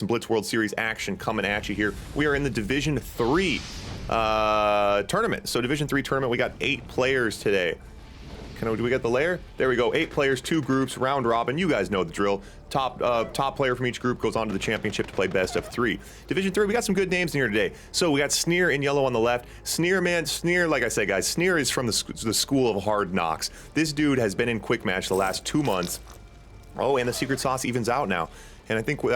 Some Blitz World Series action coming at you here. We are in the Division 3 tournament. So Division 3 tournament, we got 8 players today. Do we get the layer? There we go. 8 players, 2 groups, round robin. You guys know the drill. Top player from each group goes on to the championship to play best of 3. Division 3, we got some good names in here today. So we got Sneer in yellow on the left. Sneer, man, Sneer, like I said, guys, Sneer is from the school of hard knocks. This dude has been in quick match the last 2 months. Oh, and the secret sauce evens out now. And I think you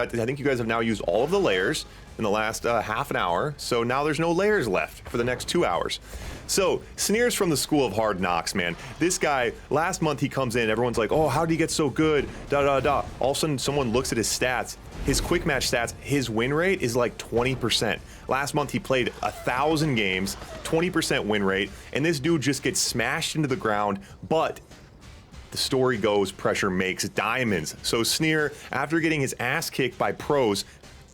guys have now used all of the layers in the last half an hour. So now there's no layers left for the next 2 hours. So Sneer's from the school of hard knocks, man. This guy, last month he comes in, everyone's like, oh, how did he get so good? All of a sudden someone looks at his stats, his quick match stats, his win rate is like 20%. Last month he played 1,000 games, 20% win rate, and this dude just gets smashed into the ground, but the story goes, pressure makes diamonds. So Sneer, after getting his ass kicked by pros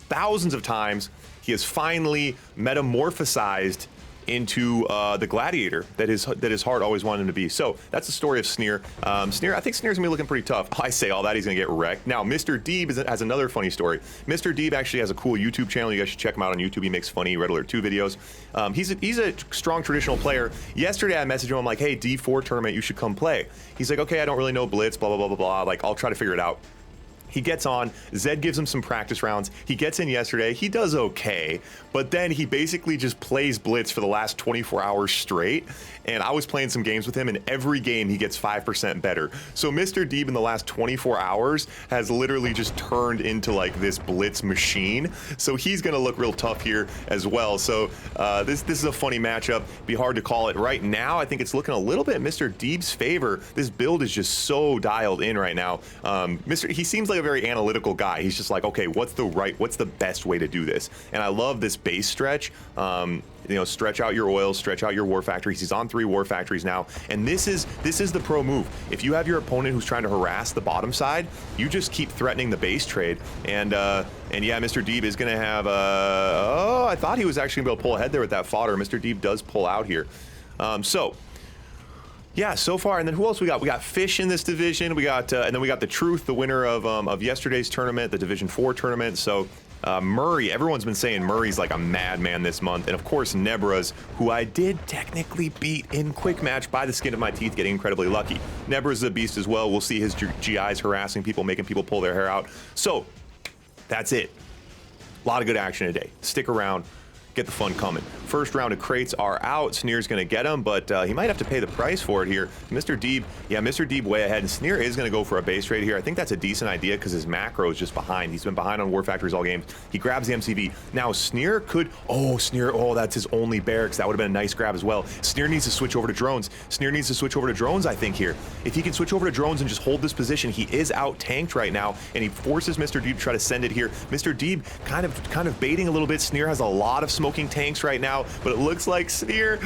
thousands of times, he has finally metamorphosized into the gladiator that his heart always wanted him to be. So that's the story of Sneer. Sneer, I think Sneer's gonna be looking pretty tough. I say all that, he's gonna get wrecked. Now, Mr. Deeb has another funny story. Mr. Deeb actually has a cool YouTube channel. You guys should check him out on YouTube. He makes funny Red Alert 2 videos. He's a strong traditional player. Yesterday, I messaged him. I'm like, hey, D4 tournament, you should come play. He's like, okay, I don't really know Blitz, blah, blah, blah, blah, blah. Like, I'll try to figure it out. He gets on, Zed gives him some practice rounds. He gets in yesterday, he does okay, but then he basically just plays Blitz for the last 24 hours straight. And I was playing some games with him, and every game he gets 5% better. So Mr. Deeb in the last 24 hours has literally just turned into like this Blitz machine. So he's gonna look real tough here as well. So this is a funny matchup. Be hard to call it right now. I think it's looking a little bit in Mr. Deeb's favor. This build is just so dialed in right now. He seems like a very analytical guy. He's just like, okay, what's the best way to do this? And I love this base stretch. You know, stretch out your oils, stretch out your war factories. He's on 3 war factories now, and this is the pro move. If you have your opponent who's trying to harass the bottom side, you just keep threatening the base trade. And yeah, Mr. Deeb is gonna have oh, I thought he was actually gonna be able to pull ahead there with that fodder. Mr. Deeb does pull out here. So yeah, so far, and then who else we got? We got Fish in this division. We got and then we got the Truth, the winner of yesterday's tournament, the Division 4 tournament. So Murray, everyone's been saying Murray's like a madman this month, and of course Nebros, who I did technically beat in quick match by the skin of my teeth, getting incredibly lucky. Nebros is a beast as well. We'll see his GIs harassing people, making people pull their hair out. So that's it. A lot of good action today. Stick around. Get the fun coming. First round of crates are out. Sneer's gonna get them, but he might have to pay the price for it here. Mr. Deeb, yeah, Mr. Deeb way ahead, and Sneer is gonna go for a base trade here. I think that's a decent idea because his macro is just behind. He's been behind on war factories all games. He grabs the MCV. Now Sneer could, Sneer, that's his only barracks. That would have been a nice grab as well. Sneer needs to switch over to drones. Sneer needs to switch over to drones, I think, here. If he can switch over to drones and just hold this position, he is out tanked right now, and he forces Mr. Deeb to try to send it here. Mr. Deeb kind of baiting a little bit. Sneer has a lot of smoking tanks right now, but it looks like Sneer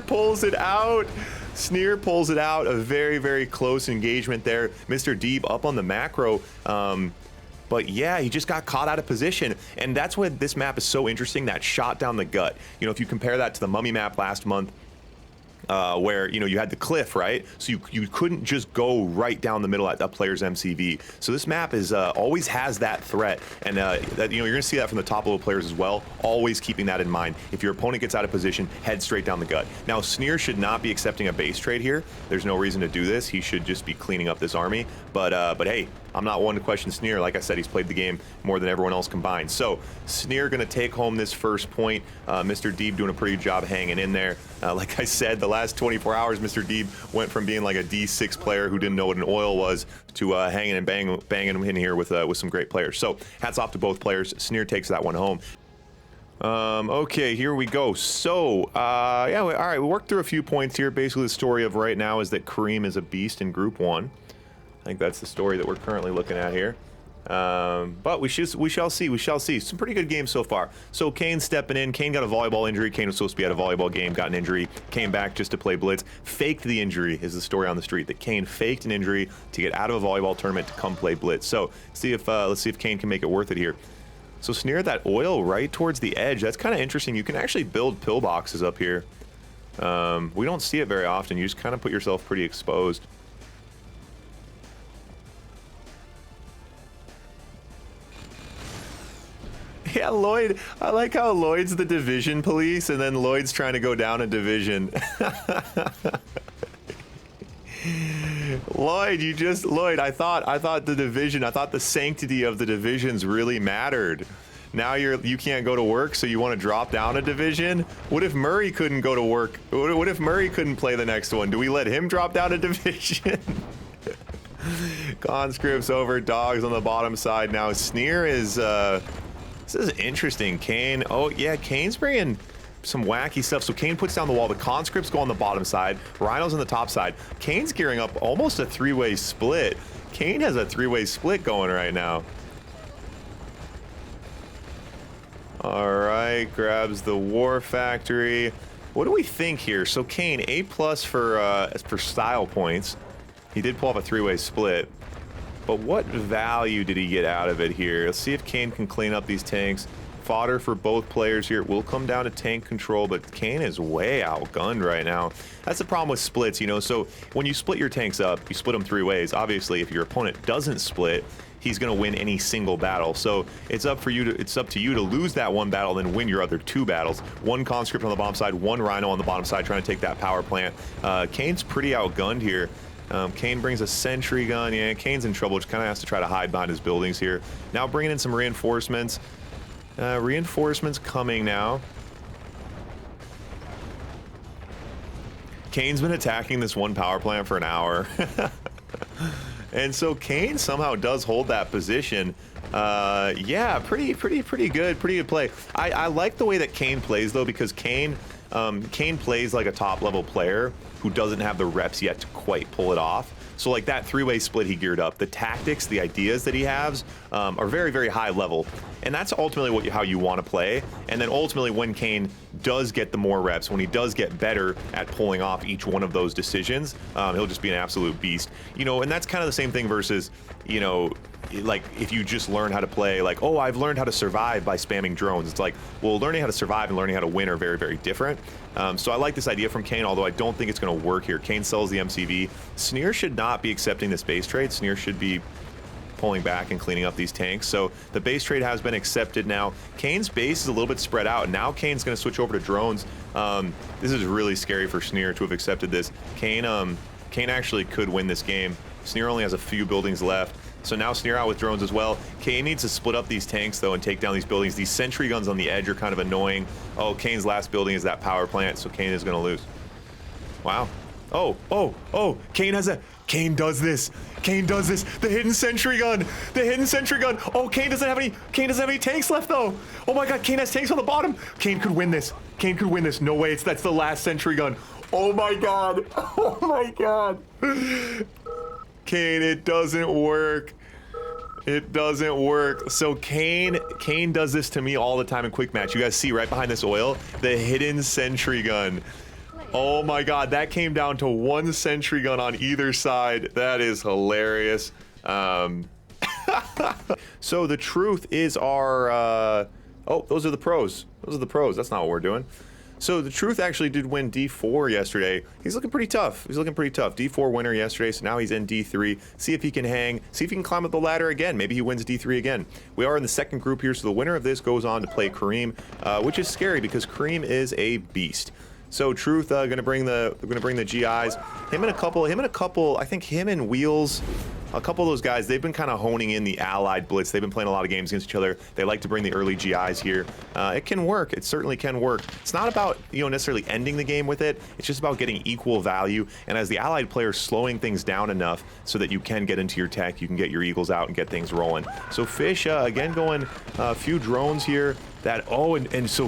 pulls it out. Sneer pulls it out. A very, very close engagement there. Mr. Deeb up on the macro. But yeah, he just got caught out of position. And that's why this map is so interesting, that shot down the gut. You know, if you compare that to the Mummy map last month, where, you know, you had the cliff, right? So you couldn't just go right down the middle at a player's MCV. So this map is always has that threat, and that, you know, you're gonna see that from the top level players as well. Always keeping that in mind. If your opponent gets out of position, head straight down the gut. Now Sneer should not be accepting a base trade here. There's no reason to do this. He should just be cleaning up this army. But hey, I'm not one to question Sneer. Like I said, he's played the game more than everyone else combined. So Sneer gonna take home this first point. Mr. Deeb doing a pretty good job hanging in there. Like I said, the last 24 hours, Mr. Deeb went from being like a D6 player who didn't know what an oil was to hanging and banging in here with some great players. So hats off to both players. Sneer takes that one home. Okay, here we go. So, yeah, all right, we worked through a few points here. Basically, the story of right now is that Kareem is a beast in Group 1. I think that's the story that we're currently looking at here. But we shall see. Some pretty good games so far. So Kane stepping in. Kane got a volleyball injury. Kane was supposed to be at a volleyball game, got an injury, came back just to play Blitz. Faked the injury is the story on the street, that Kane faked an injury to get out of a volleyball tournament to come play Blitz. So let's see if Kane can make it worth it here. So Sneer that oil right towards the edge. That's kind of interesting. You can actually build pillboxes up here. We don't see it very often. You just kind of put yourself pretty exposed. Yeah, Lloyd. I like how Lloyd's the division police, and then Lloyd's trying to go down a division. Lloyd, Lloyd, I thought the division, I thought the sanctity of the divisions really mattered. Now you can't go to work, so you want to drop down a division? What if Murray couldn't go to work? What if Murray couldn't play the next one? Do we let him drop down a division? Conscripts over dogs on the bottom side. Now Sneer is, this is interesting. Kane, oh yeah, Kane's bringing some wacky stuff. So Kane puts down the wall. The conscripts go on the bottom side. Rhino's on the top side. Kane's gearing up almost a three-way split. Kane has a three-way split going right now. All right, grabs the war factory. What do we think here? So Kane, A+ for style points. He did pull off a three-way split. But what value did he get out of it here? Let's see if Kane can clean up these tanks. Fodder for both players here. It will come down to tank control, but Kane is way outgunned right now. That's the problem with splits, you know. So when you split your tanks up, you split them three ways. Obviously, if your opponent doesn't split, he's going to win any single battle. So it's up to you to lose that one battle and then win your other two battles. One conscript on the bottom side, one rhino on the bottom side trying to take that power plant. Kane's pretty outgunned here. Kane brings a sentry gun. Yeah, Kane's in trouble. Just kind of has to try to hide behind his buildings here. Now bringing in some reinforcements. Reinforcements coming now. Kane's been attacking this one power plant for an hour. And so Kane somehow does hold that position. Yeah, pretty good. Pretty good play. I like the way that Kane plays, though, because Kane plays like a top-level player who doesn't have the reps yet to quite pull it off. So like that three-way split he geared up, the tactics, the ideas that he has are very, very high level. And that's ultimately how you want to play. And then ultimately when Kane does get the more reps, when he does get better at pulling off each one of those decisions, he'll just be an absolute beast. You know, and that's kind of the same thing versus, you know, like if you just learn how to play, like, oh, I've learned how to survive by spamming drones. It's like, well, learning how to survive and learning how to win are very, very different. So I like this idea from Kane, although I don't think it's going to work here. Kane sells the MCV. Sneer should not be accepting this base trade. Sneer should be pulling back and cleaning up these tanks. So the base trade has been accepted now. Kane's base is a little bit spread out, and now Kane's going to switch over to drones. This is really scary for Sneer to have accepted this. Kane actually could win this game. Sneer only has a few buildings left. So now Sneer out with drones as well. Kane needs to split up these tanks, though, and take down these buildings. These sentry guns on the edge are kind of annoying. Oh, Kane's last building is that power plant, so Kane is going to lose. Wow. Oh, Kane does this. Kane does this. The hidden sentry gun. The hidden sentry gun. Oh, Kane doesn't have any tanks left, though. Oh my god, Kane has tanks on the bottom. Kane could win this. Kane could win this. No way, that's the last sentry gun. Oh my god. Oh my god. Kane, it doesn't work. It doesn't work. So Kane does this to me all the time in quick match. You guys see right behind this oil, the hidden sentry gun. Oh my god, that came down to one sentry gun on either side. That is hilarious. So the truth is our oh, those are the pros. Those are the pros. That's not what we're doing. So the truth actually did win D4 yesterday. He's looking pretty tough. He's looking pretty tough. D4 winner yesterday, so now he's in D3. See if he can hang. See if he can climb up the ladder again. Maybe he wins D3 again. We are in the second group here, so the winner of this goes on to play Kareem, which is scary because Kareem is a beast. So Truth gonna bring the GIs. Him and a couple. I think him and Wheels. A couple of those guys, they've been kind of honing in the allied blitz. They've been playing a lot of games against each other. They like to bring the early GIs here. It can work. It certainly can work. It's not about, you know, necessarily ending the game with it. It's just about getting equal value. And as the allied player, slowing things down enough so that you can get into your tech, you can get your eagles out and get things rolling. So Fish, again, going a few drones here. So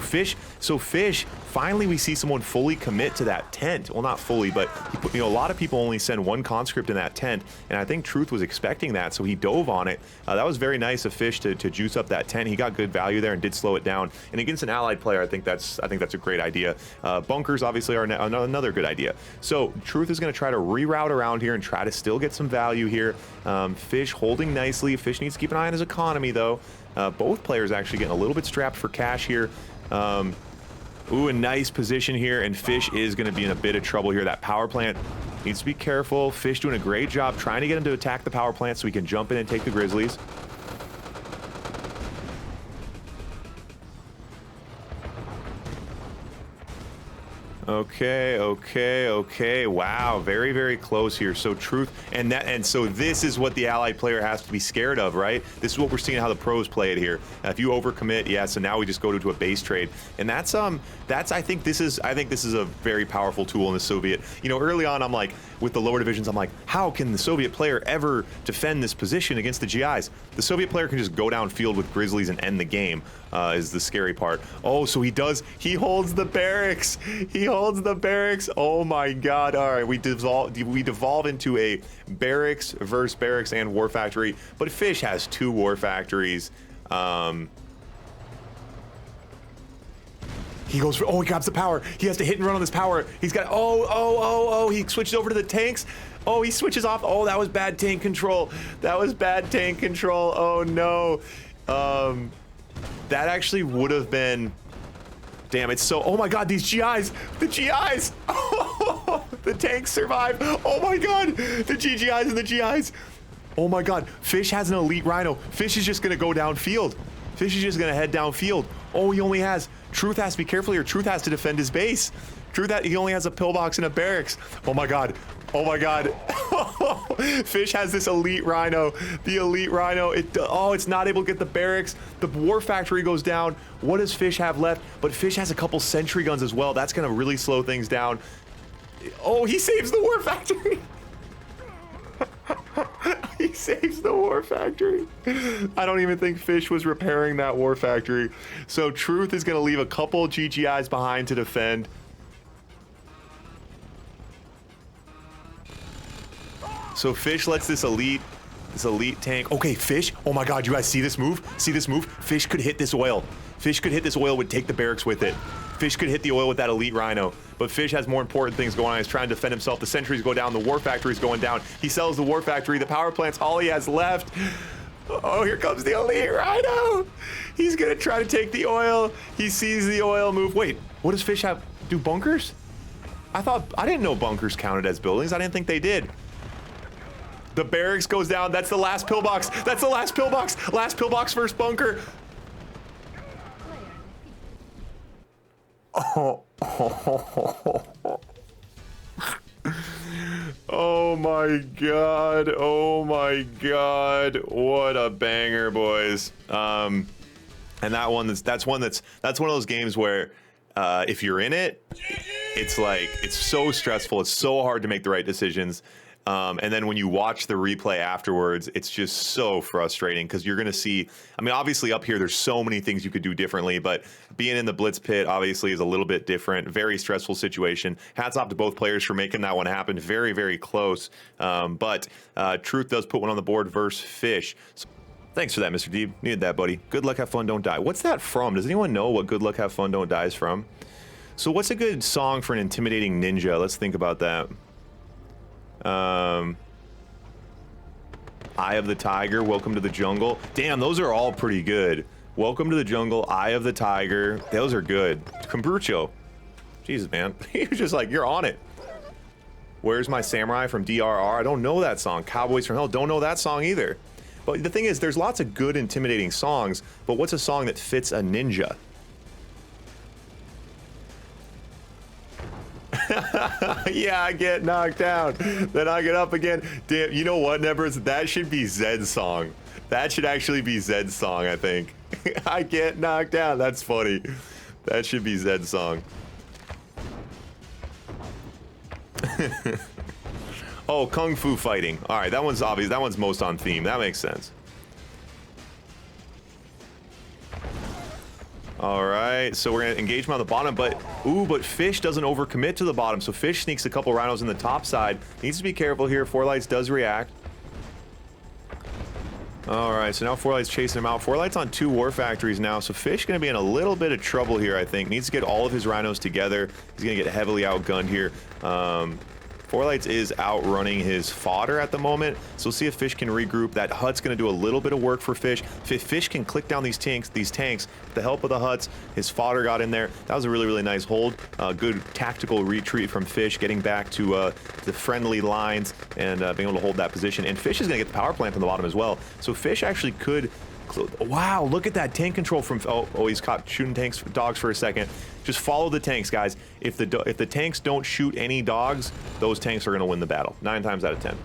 Fish, finally we see someone fully commit to that tent. Well, not fully, but a lot of people only send one conscript in that tent, and I think Truth was expecting that, so he dove on it. That was very nice of Fish to juice up that tent. He got good value there and did slow it down. And against an allied player, I think that's a great idea. Bunkers obviously are another good idea. So Truth is going to try to reroute around here and try to still get some value here. Fish holding nicely. Fish needs to keep an eye on his economy, though. Both players actually getting a little bit strapped for cash here. Ooh, a nice position here, and Fish is going to be in a bit of trouble here. That power plant needs to be careful. Fish doing a great job trying to get him to attack the power plant so he can jump in and take the Grizzlies. Okay. Wow, very, very close here. So Truth, and so this is what the allied player has to be scared of, right? This is what we're seeing how the pros play it here. If you overcommit, yeah. So now we just go to a base trade, and that's I think this is a very powerful tool in the Soviet. You know, early on, I'm like, with the lower divisions, I'm like, how can the Soviet player ever defend this position against the GIs? The Soviet player can just go downfield with Grizzlies and end the game. Is the scary part. Oh, so he does. He holds the barracks. He holds the barracks. Oh my God! All right, we devolve into a barracks versus barracks and war factory. But Fish has 2 war factories. He goes for. Oh, he grabs the power. He has to hit and run on this power. He's got. Oh! He switches over to the tanks. Oh, he switches off. Oh, that was bad tank control. That was bad tank control. Oh no. That actually would have been. Damn, it's so. Oh my God, these GIs. The GIs. Oh, the tanks survive. Oh my God, the GGIs and the GIs. Oh my God, Fish has an elite Rhino. Fish is just gonna go downfield. Fish is just gonna head downfield. Oh, he only has. Truth has to be careful here. Truth has to defend his base. He only has a pillbox and a barracks. Oh my God. Oh my God. Fish has this elite Rhino. The elite Rhino. It's not able to get the barracks. The war factory goes down. What does Fish have left? But Fish has a couple sentry guns as well. That's gonna really slow things down. Oh, he saves the war factory. He saves the war factory. I don't even think Fish was repairing that war factory. So Truth is gonna leave a couple GGIs behind to defend. So Fish lets this elite tank. Okay, Fish. Oh my God, you guys see this move? See this move? Fish could hit this oil. Fish could hit this oil, would take the barracks with it. Fish could hit the oil with that elite Rhino. But Fish has more important things going on. He's trying to defend himself. The sentries go down. The war factory's going down. He sells the war factory. The power plant's all he has left. Oh, here comes the elite Rhino. He's gonna try to take the oil. He sees the oil move. Wait, what does Fish have? Do bunkers? I didn't know bunkers counted as buildings. I didn't think they did. The barracks goes down. That's the last pillbox. That's the last pillbox. Last pillbox, first bunker. Oh. Oh my God. Oh my God. What a banger, boys. And that one that's one of those games where if you're in it, it's like it's so stressful. It's so hard to make the right decisions. And then when you watch the replay afterwards, it's just so frustrating because you're going to see, I mean, obviously up here, there's so many things you could do differently, but being in the blitz pit obviously is a little bit different. Very stressful situation. Hats off to both players for making that one happen. Very, very close. But Truth does put one on the board versus Fish. So, thanks for that, Mr. Deeb. Needed that, buddy. Good luck, have fun, don't die. What's that from? Does anyone know what good luck, have fun, don't die is from? So what's a good song for an intimidating ninja? Let's think about that. Eye of the Tiger, Welcome to the Jungle. Damn, those are all pretty good. Welcome to the Jungle, Eye of the Tiger. Those are good. Kombucho. Jesus, man. He was just like, you're on it. Where's My Samurai from DRR? I don't know that song. Cowboys from Hell. Don't know that song either. But the thing is, there's lots of good intimidating songs, but what's a song that fits a ninja? Yeah, I get knocked down, then I get up again. Damn, you know what, Nebros? That should be Zed's song. That should actually be Zed's song, I think. I get knocked down. That's funny. That should be Zed's song. Oh, Kung Fu fighting. All right, that one's obvious. That one's most on theme. That makes sense. All right, so we're gonna engage him on the bottom, but Fish doesn't overcommit to the bottom, so Fish sneaks a couple rhinos in the top side. Needs to be careful here. Fourlights does react. All right, so now Fourlights chasing him out. Fourlights on 2 war factories now, so Fish gonna be in a little bit of trouble here, I think. Needs to get all of his rhinos together. He's gonna get heavily outgunned here. Fourlights is outrunning his fodder at the moment, so we'll see if Fish can regroup. That hut's going to do a little bit of work for Fish. If Fish can click down these tanks, with the help of the huts, his fodder got in there. That was a really, really nice hold. Good tactical retreat from Fish, getting back to the friendly lines and being able to hold that position. And Fish is going to get the power plant on the bottom as well. So Fish actually could Wow, look at that tank control from... Oh, he's caught shooting dogs for a second. Just follow the tanks, guys. If the tanks don't shoot any dogs, those tanks are going to win the battle. 9 times out of 10.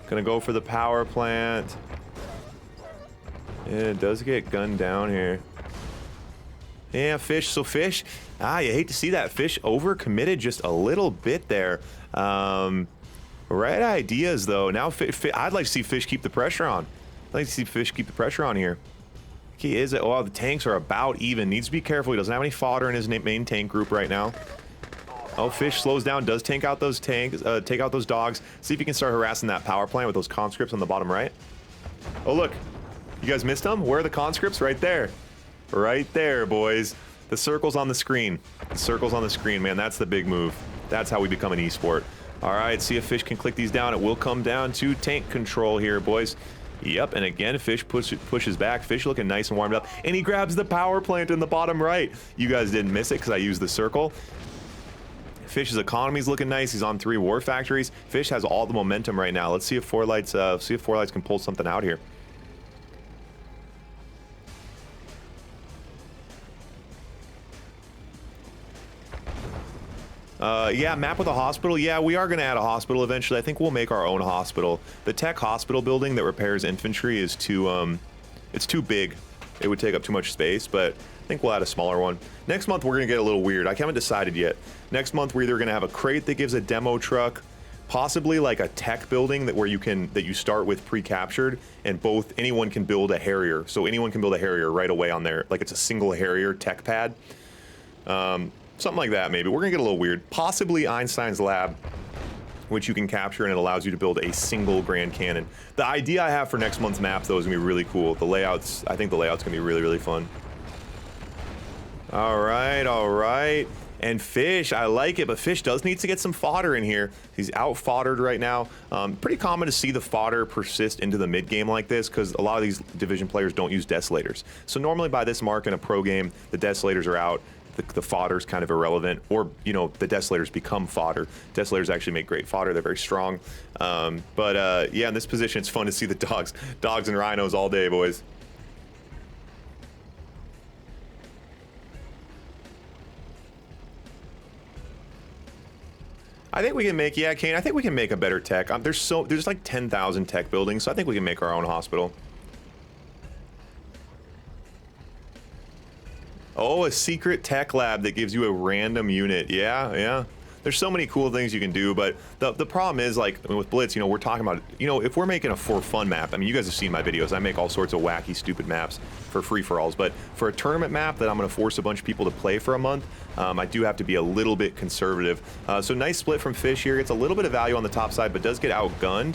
Gonna go for the power plant. Yeah, it does get gunned down here. Yeah, Fish. So Fish, you hate to see that. Fish overcommitted just a little bit there. Right ideas, though. Now, I'd like to see Fish keep the pressure on. I'd like to see Fish keep the pressure on here. He is. Oh, the tanks are about even. Needs to be careful. He doesn't have any fodder in his main tank group right now. Oh, Fish slows down. Does take out those tanks. Take out those dogs. See if he can start harassing that power plant with those conscripts on the bottom right. Oh, look. You guys missed them? Where are the conscripts? Right there. Right there, boys. The circle's on the screen. The circle's on the screen, man. That's the big move. That's how we become an esport. All right, see if Fish can click these down. It will come down to tank control here, boys. Yep, and again, Fish pushes back. Fish looking nice and warmed up. And he grabs the power plant in the bottom right. You guys didn't miss it because I used the circle. Fish's economy's looking nice. He's on 3 war factories. Fish has all the momentum right now. Let's see if Fourlights can pull something out here. Yeah, map with a hospital. Yeah, we are going to add a hospital eventually. I think we'll make our own hospital. The tech hospital building that repairs infantry is too, it's too big. It would take up too much space, but I think we'll add a smaller one. Next month, we're going to get a little weird. I haven't decided yet. Next month, we're either going to have a crate that gives a demo truck, possibly like a tech building that you start with pre-captured, and anyone can build a Harrier. So anyone can build a Harrier right away on there. Like it's a single Harrier tech pad. Something like that, maybe. We're gonna get a little weird. Possibly Einstein's lab, which you can capture, and it allows you to build a single Grand Cannon. The idea I have for next month's map, though, is gonna be really cool. The layouts, I think the layout's gonna be really, really fun. All right, all right. And Fish, I like it, but Fish does need to get some fodder in here. He's out foddered right now. Pretty common to see the fodder persist into the mid game like this, because a lot of these division players don't use Desolators. So normally by this mark in a pro game, the Desolators are out. The fodder's kind of irrelevant, or the Desolators become fodder. Desolators actually make great fodder. They're very strong. Yeah, in this position, it's fun to see the dogs and rhinos all day, boys. I think we can make, yeah, Kane, I think we can make a better tech. There's like 10,000 tech buildings, so I think we can make our own hospital. Oh, a secret tech lab that gives you a random unit. Yeah, yeah. There's so many cool things you can do, but the problem is, like, with Blitz, we're talking about, if we're making a for fun map, I mean, you guys have seen my videos. I make all sorts of wacky, stupid maps for free-for-alls, but for a tournament map that I'm going to force a bunch of people to play for a month, I do have to be a little bit conservative. So nice split from Fish here. Gets a little bit of value on the top side, but does get outgunned.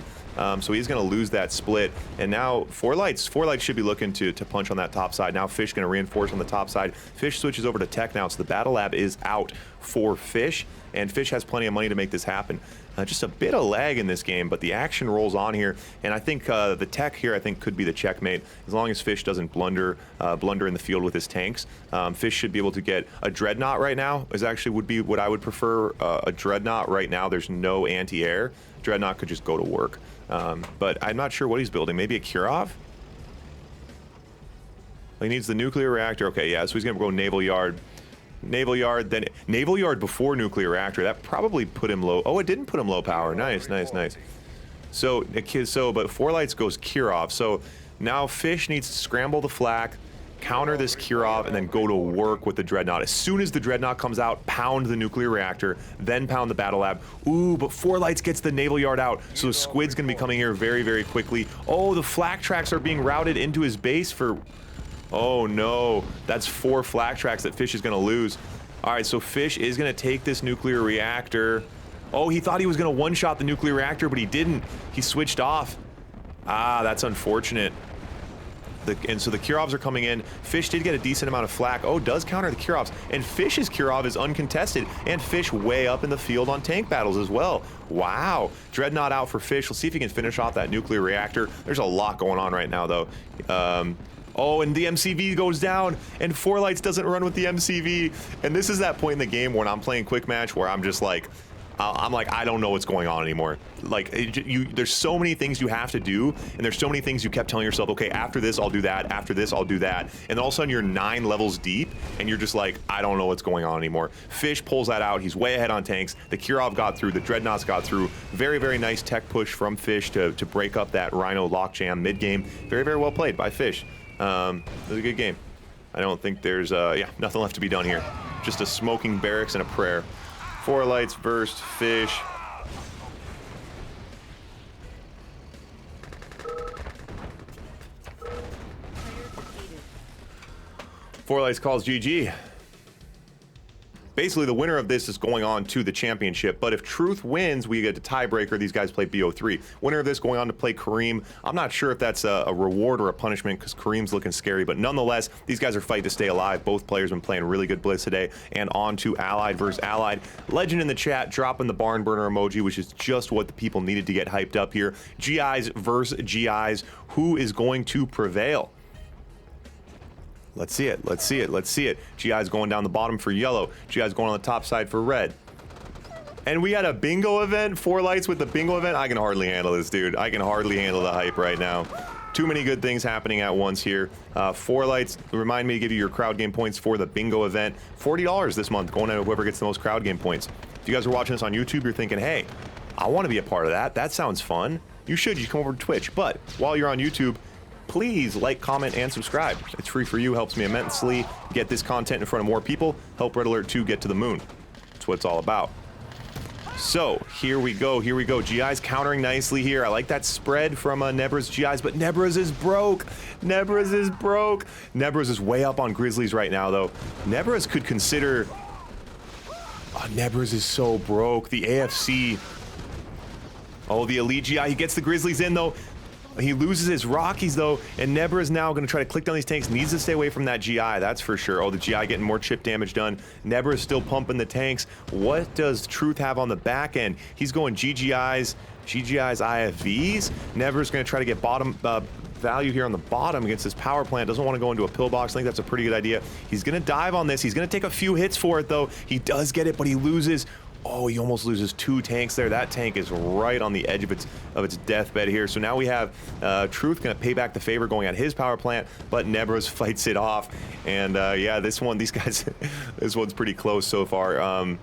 So he's going to lose that split. And now Fourlights should be looking to punch on that top side. Now Fish going to reinforce on the top side. Fish switches over to tech now, so the battle lab is out for Fish. And Fish has plenty of money to make this happen. Just a bit of lag in this game, but the action rolls on here. And I think the tech here, I think, could be the checkmate. As long as Fish doesn't blunder in the field with his tanks. Fish should be able to get a Dreadnought right now, would be what I would prefer. A Dreadnought right now, there's no anti-air. Dreadnought could just go to work. But I'm not sure what he's building. Maybe a Kirov? He needs the nuclear reactor. Okay, yeah, so he's going to go Naval Yard. Naval Yard, then Naval Yard before nuclear reactor. That probably put him low. Oh, it didn't put him low power. Nice, nice, nice. So but Fourlights goes Kirov. So now Fish needs to scramble the flak, counter this Kirov, and then go to work with the Dreadnought. As soon as the Dreadnought comes out, pound the nuclear reactor, then pound the battle lab. Ooh, but Fourlights gets the Naval Yard out, so Squid's gonna be coming here very, very quickly. Oh, the flak tracks are being routed into his base for... Oh no, that's 4 flak tracks that Fish is gonna lose. All right, so Fish is gonna take this nuclear reactor. Oh, he thought he was gonna one-shot the nuclear reactor, but he didn't. He switched off. Ah, that's unfortunate. And so the Kirovs are coming in. Fish did get a decent amount of flak. Oh, does counter the Kirovs. And Fish's Kirov is uncontested. And Fish way up in the field on tank battles as well. Wow. Dreadnought out for Fish. We'll see if he can finish off that nuclear reactor. There's a lot going on right now, though. Oh, and the MCV goes down, and Fourlights doesn't run with the MCV. And this is that point in the game when I'm playing quick match where I'm just like, I'm like, I don't know what's going on anymore. Like, there's so many things you have to do, and there's so many things you kept telling yourself, okay, after this, I'll do that. After this, I'll do that. And then all of a sudden, you're 9 levels deep, and you're just like, I don't know what's going on anymore. Fish pulls that out. He's way ahead on tanks. The Kirov got through. The Dreadnoughts got through. Very, very nice tech push from Fish to break up that Rhino lockjam mid-game. Very, very well played by Fish. It was a good game. I don't think there's, yeah, nothing left to be done here. Just a smoking barracks and a prayer. Fourlights versus Fish. Fourlights calls GG. Basically, the winner of this is going on to the championship, but if Truth wins, we get a tiebreaker. These guys play BO3. Winner of this going on to play Kareem. I'm not sure if that's a reward or a punishment because Kareem's looking scary, but nonetheless, these guys are fighting to stay alive. Both players been playing really good blitz today, and on to Allied versus Allied. Legend in the chat dropping the barn burner emoji, which is just what the people needed to get hyped up here. GIs versus GIs. Who is going to prevail? Let's see it. Let's see it. Let's see it. GI's going down the bottom for yellow. GI's going on the top side for red. And we had a bingo event. Fourlights with the bingo event. I can hardly handle this, dude. I can hardly handle the hype right now. Too many good things happening at once here. Fourlights, remind me to give you your crowd game points for the bingo event. $40 this month, going to whoever gets the most crowd game points. If you guys are watching this on YouTube, you're thinking, hey, I want to be a part of that. That sounds fun. You should. You come over to Twitch. But while you're on YouTube, please like, comment, and subscribe. It's free for you, helps me immensely. Get this content in front of more people, help Red Alert 2 get to the moon. That's what it's all about. So, here we go, here we go. GI's countering nicely here. I like that spread from Nebros GIs, but Nebros is broke. Nebros is broke. Nebros is way up on Grizzlies right now, though. Nebros could consider... Oh, Nebros is so broke. The AFC... Oh, the Elite GI, he gets the Grizzlies in, though. He loses his Rockies, though, and Nebra is now going to try to click down these tanks. Needs to stay away from that GI, that's for sure. Oh, the GI getting more chip damage done. Nebra is still pumping the tanks. What does Truth have on the back end? He's going GGIs, IFVs. Nebra's going to try to get bottom value here on the bottom against this power plant. Doesn't want to go into a pillbox. I think that's a pretty good idea. He's going to dive on this. He's going to take a few hits for it, though. He does get it, but he loses. Oh, he almost loses 2 tanks there. That tank is right on the edge of its deathbed here. So now we have Truth going to pay back the favor going at his power plant, but Nebros fights it off. And yeah, this one, these guys, this one's pretty close so far.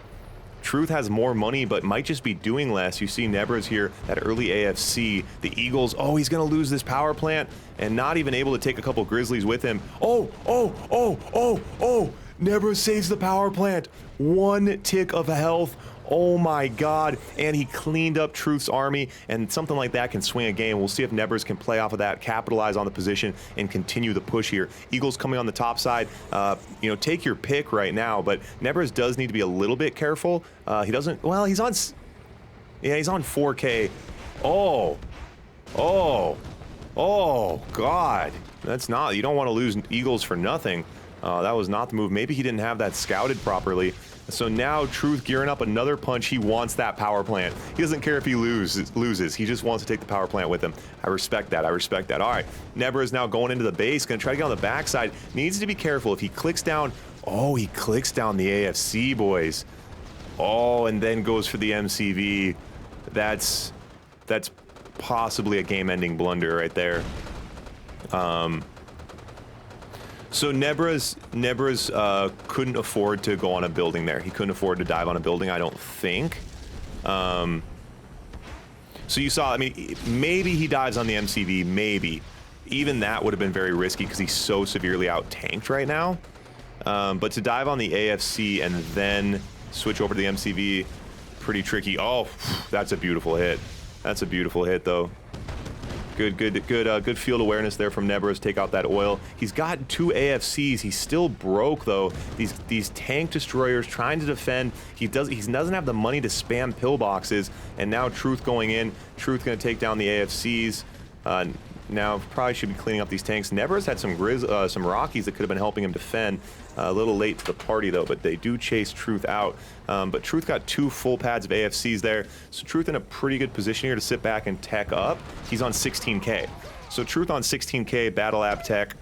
Truth has more money, but might just be doing less. You see Nebros here, that early AFC. The Eagles, oh, he's going to lose this power plant and not even able to take a couple Grizzlies with him. Oh, Nebros saves the power plant. 1 tick of health. Oh my god, and he cleaned up Truth's army, and something like that can swing a game. We'll see if Nebros can play off of that, capitalize on the position, and continue the push here. Eagles coming on the top side. You know, take your pick right now, but Nebros does need to be a little bit careful. He doesn't, well, he's on, yeah, he's on 4K. Oh god. That's not, you don't want to lose Eagles for nothing. That was not the move. Maybe he didn't have that scouted properly. So now Truth gearing up another punch. He wants that power plant. He doesn't care if he loses. He just wants to take the power plant with him. I respect that. I respect that. All right. Nebra is now going into the base. Going to try to get on the backside. Needs to be careful. If he clicks down... Oh, he clicks down the AFC, boys. Oh, and then goes for the MCV. That's possibly a game-ending blunder right there. So Nebras couldn't afford to go on a building there. He couldn't afford to dive on a building, I don't think. So you saw, I mean, maybe he dives on the MCV, maybe. Even that would have been very risky because he's so severely out-tanked right now. But to dive on the AFC and then switch over to the MCV, pretty tricky. Oh, that's a beautiful hit. That's a beautiful hit, though. Good field awareness there from Nebros. Take out that oil. He's got 2 AFCs. He's still broke though. These tank destroyers trying to defend. He doesn't have the money to spam pillboxes. And now Truth going in. Truth going to take down the AFCs. Now probably should be cleaning up these tanks. Nebros had some Rockies that could have been helping him defend. A little late to the party though, but they do chase Truth out. But Truth got 2 full pads of AFCs there. So Truth in a pretty good position here to sit back and tech up. He's on 16K. So Truth on 16K, Battle App Tech.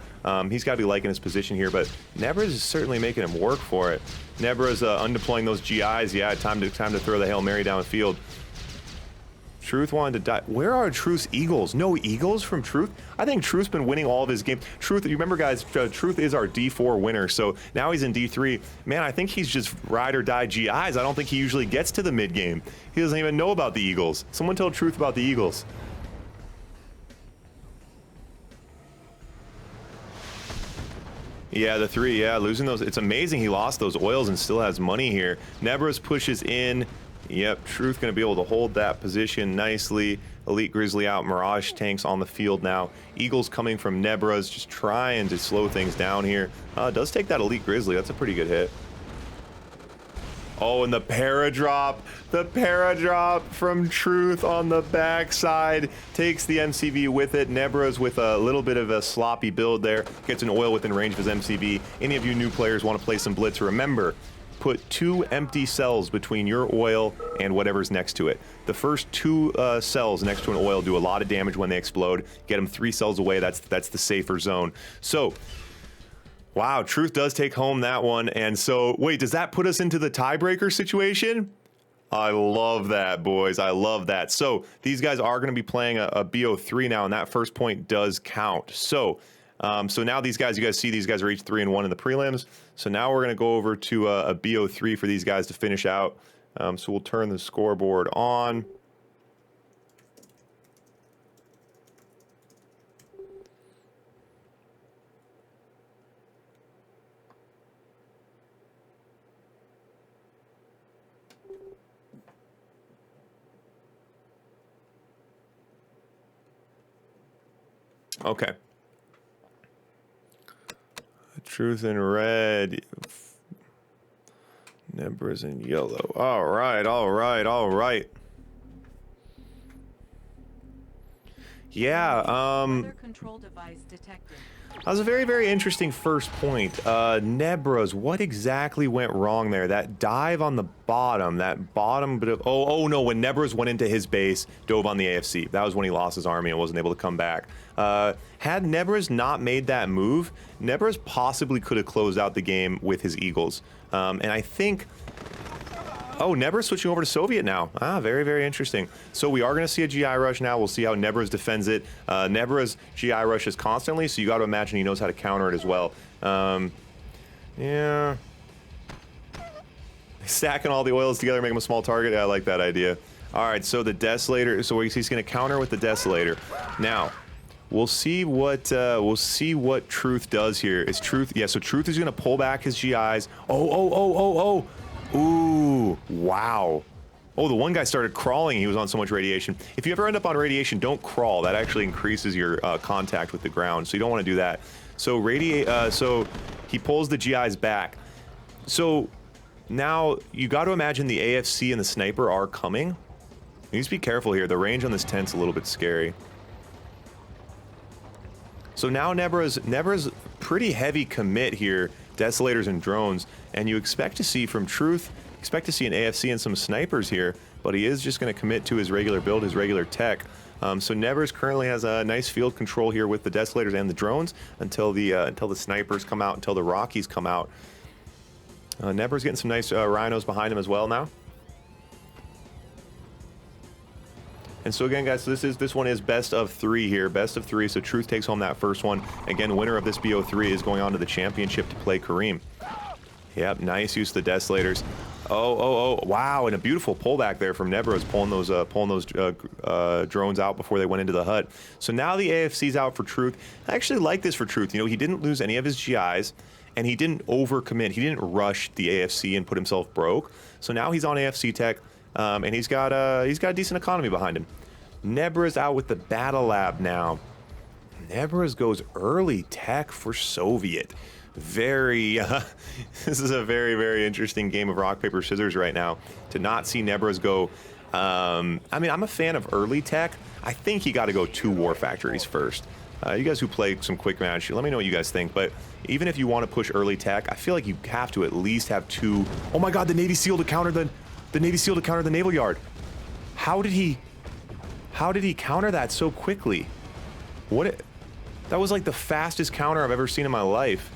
He's got to be liking his position here, but Nebros is certainly making him work for it. Nebros undeploying those GIs. Yeah, time to throw the Hail Mary downfield. Truth wanted to die. Where are Truth's Eagles? No Eagles from Truth? I think Truth's been winning all of his games. Truth, you remember, guys, Truth is our D4 winner, so now he's in D3. Man, I think he's just ride or die GIs. I don't think he usually gets to the mid game. He doesn't even know about the Eagles. Someone tell Truth about the Eagles. Yeah, the 3, yeah, losing those. It's amazing he lost those oils and still has money here. Nebros pushes in. Yep, Truth going to be able to hold that position nicely. Elite Grizzly out, Mirage tanks on the field now. Eagles coming from Nebros, just trying to slow things down here. Does take that Elite Grizzly, that's a pretty good hit. Oh, and the paradrop from Truth on the backside takes the MCV with it. Nebros with a little bit of a sloppy build there, gets an oil within range of his MCV. Any of you new players want to play some Blitz, remember, put 2 empty cells between your oil and whatever's next to it. The first 2 cells next to an oil do a lot of damage when they explode. Get them 3 cells away, that's the safer zone. So, wow, Truth does take home that one. And so, wait, does that put us into the tiebreaker situation? I love that, boys. I love that. So these guys are going to be playing a BO3 now, and that first point does count. So now these guys, you guys see these guys are each 3-1 in the prelims. So now we're going to go over to a BO3 for these guys to finish out. So we'll turn the scoreboard on. Okay. Truth in red. Nebros in yellow. All right, all right, all right. Yeah, control device detected. That was a very, very interesting first point. Nebros, what exactly went wrong there? That dive on the bottom, that bottom bit of... Oh, no, when Nebros went into his base, dove on the AFC. That was when he lost his army and wasn't able to come back. Had Nebros not made that move, Nebros possibly could have closed out the game with his Eagles. And I think... Oh, Nebros switching over to Soviet now. Ah, very, very interesting. So we are going to see a GI rush now. We'll see how Nebros defends it. Nebros GI rushes constantly, so you got to imagine he knows how to counter it as well. Yeah. Stacking all the oils together, make him a small target. Yeah, I like that idea. All right, so the Desolator. So he's going to counter with the Desolator. Now, we'll see what Truth does here. Is Truth? Yeah. So Truth is going to pull back his GIs. Oh. Ooh, wow. Oh, the one guy started crawling. He was on so much radiation. If you ever end up on radiation, don't crawl. That actually increases your contact with the ground, so you don't want to do that. So so he pulls the GIs back. So now you got to imagine the AFC and the sniper are coming. You need to be careful here. The range on this tent's a little bit scary. So now Nebros pretty heavy commit here, Desolators and drones, and you expect to see from Truth, expect to see an AFC and some snipers here, but he is just going to commit to his regular build, his regular tech. So Nebros currently has a nice field control here with the Desolators and the drones until the snipers come out, until the Rockies come out. Nebros getting some nice rhinos behind him as well now. And so again, guys, so this one is best of 3 here, best of 3. So Truth takes home that first one. Again, winner of this BO3 is going on to the championship to play Kareem. Yep, nice use of the Desolators. Oh, wow, and a beautiful pullback there from Nebros, pulling those drones out before they went into the hut. So now the AFC's out for Truth. I actually like this for Truth. You know, he didn't lose any of his GIs, and he didn't overcommit. He didn't rush the AFC and put himself broke. So now he's on AFC tech. And he's got a decent economy behind him. Nebros out with the Battle Lab now. Nebros goes early tech for Soviet. This is a very, very interesting game of rock, paper, scissors right now. To not see Nebros go, I mean, I'm a fan of early tech. I think you got to go 2 war factories first. You guys who play some quick match, let me know what you guys think. But even if you want to push early tech, I feel like you have to at least have 2. Oh my God, the Navy SEAL to counter the Navy SEAL to counter the naval yard. How did he counter that so quickly? That was like the fastest counter I've ever seen in my life.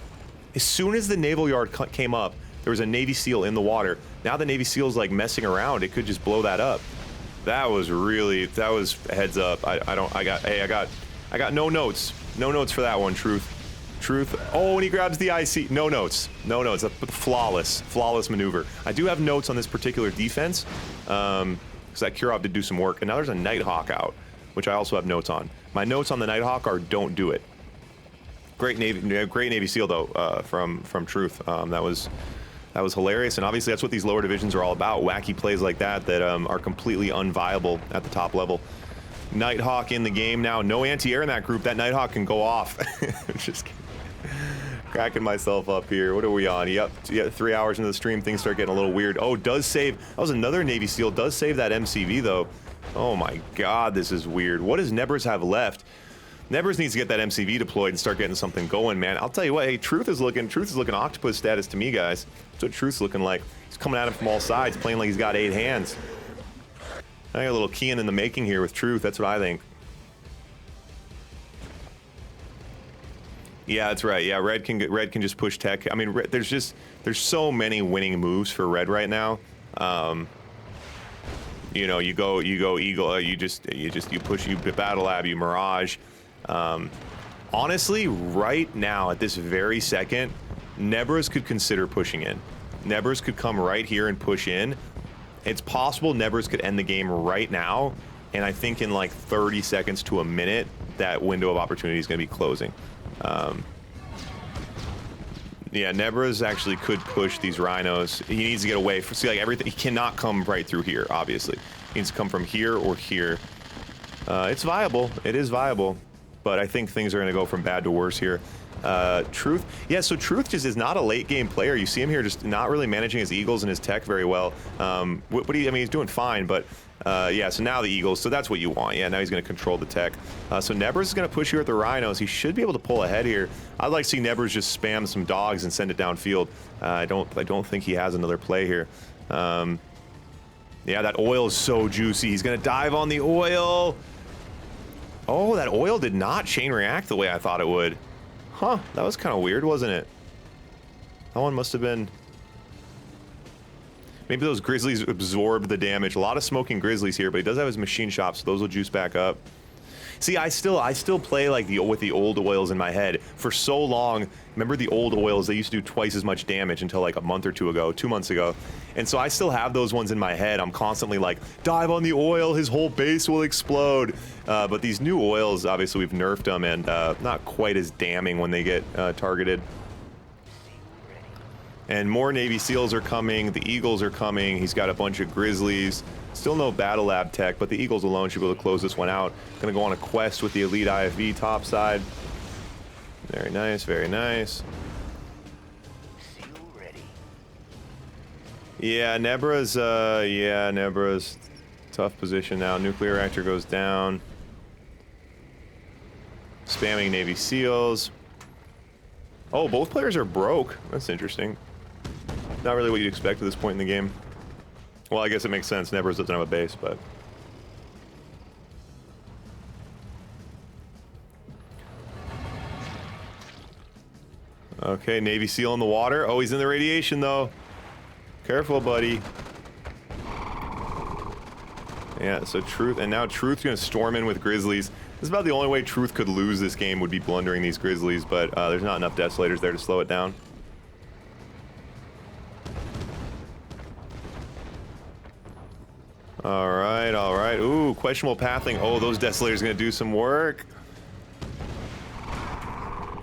As soon as the naval yard came up, there was a Navy SEAL in the water. Now the Navy SEAL's like messing around. It could just blow that up. That was heads up. I got no notes. No notes for that one, Truth. Truth. Oh, and he grabs the IC. No notes. No notes. A flawless maneuver. I do have notes on this particular defense, because that Kurov did do some work. And now there's a Nighthawk out, which I also have notes on. My notes on the Nighthawk are don't do it. Great Navy SEAL though, from Truth. That was hilarious, and obviously that's what these lower divisions are all about. Wacky plays like that are completely unviable at the top level. Nighthawk in the game now. No anti-air in that group. That Nighthawk can go off. Just kidding. Cracking myself up here. What are we on? Yep, 3 hours into the stream, things start getting a little weird. Oh, does save. That was another Navy SEAL. Does save that MCV though. Oh my God, this is weird. What does Nebros have left? Nebros needs to get that MCV deployed and start getting something going, man. I'll tell you what, hey, Truth is looking octopus status to me, guys. That's what Truth's looking like. He's coming at him from all sides, playing like he's got 8 hands. I got a little Kean in the making here with Truth. That's what I think. Yeah, that's right. Yeah, Red can just push tech. I mean, there's so many winning moves for Red right now. You know, you go Eagle, you push, you Battle Lab, you Mirage. Honestly, right now at this very second, Nebros could consider pushing in. Nebros could come right here and push in. It's possible Nebros could end the game right now, and I think in like 30 seconds to a minute, that window of opportunity is going to be closing. Yeah, Nebros actually could push these rhinos. He needs to get away. See, like everything, he cannot come right through here, obviously. He needs to come from here or here. It's viable. It is viable. But I think things are going to go from bad to worse here. Truth. Yeah, so Truth just is not a late game player. You see him here just not really managing his Eagles and his tech very well. I mean, he's doing fine, but yeah, so now the Eagles. So that's what you want. Yeah, now he's going to control the tech. So Nebros is going to push here at the Rhinos. He should be able to pull ahead here. I'd like to see Nebros just spam some dogs and send it downfield. I don't think he has another play here. Yeah, that oil is so juicy. He's going to dive on the oil. Oh, that oil did not chain react the way I thought it would. Huh, that was kind of weird, wasn't it? That one must have been... Maybe those Grizzlies absorbed the damage. A lot of smoking Grizzlies here, but he does have his machine shop, so those will juice back up. See, I still play like with the old oils in my head. For so long, remember the old oils, they used to do twice as much damage until like a month or two ago, 2 months ago. And so I still have those ones in my head. I'm constantly like, dive on the oil, his whole base will explode. But these new oils, obviously we've nerfed them and not quite as damning when they get targeted. And more Navy SEALs are coming, the Eagles are coming, he's got a bunch of Grizzlies. Still no Battle Lab tech, but the Eagles alone should be able to close this one out. Gonna go on a quest with the Elite IFV topside. Very nice, very nice. Yeah, Nebros, Nebros. Tough position now. Nuclear reactor goes down. Spamming Navy SEALs. Oh, both players are broke. That's interesting. Not really what you'd expect at this point in the game. Well, I guess it makes sense. Nebros doesn't have a base, but... Okay, Navy SEAL in the water. Oh, he's in the radiation, though. Careful, buddy. Yeah, so Truth... And now Truth's gonna storm in with Grizzlies. This is about the only way Truth could lose this game would be blundering these Grizzlies, but there's not enough Desolators there to slow it down. Alright, alright. Ooh, questionable pathing. Oh, those Desolators gonna do some work.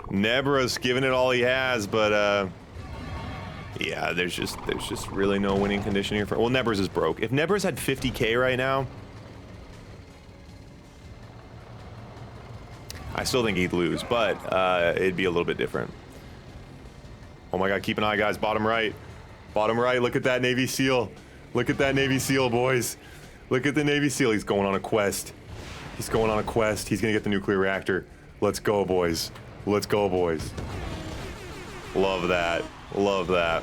Nebros giving it all he has, but yeah, there's just really no winning condition here for... Well, Nebros is broke. If Nebros had 50k right now, I still think he'd lose, but it'd be a little bit different. Oh my god, keep an eye, guys. Bottom right. Bottom right, look at that Navy SEAL. Look at that Navy SEAL, boys. Look at the Navy SEAL. He's going on a quest. He's going on a quest. He's gonna get the nuclear reactor. Let's go, boys. Let's go, boys. Love that. Love that.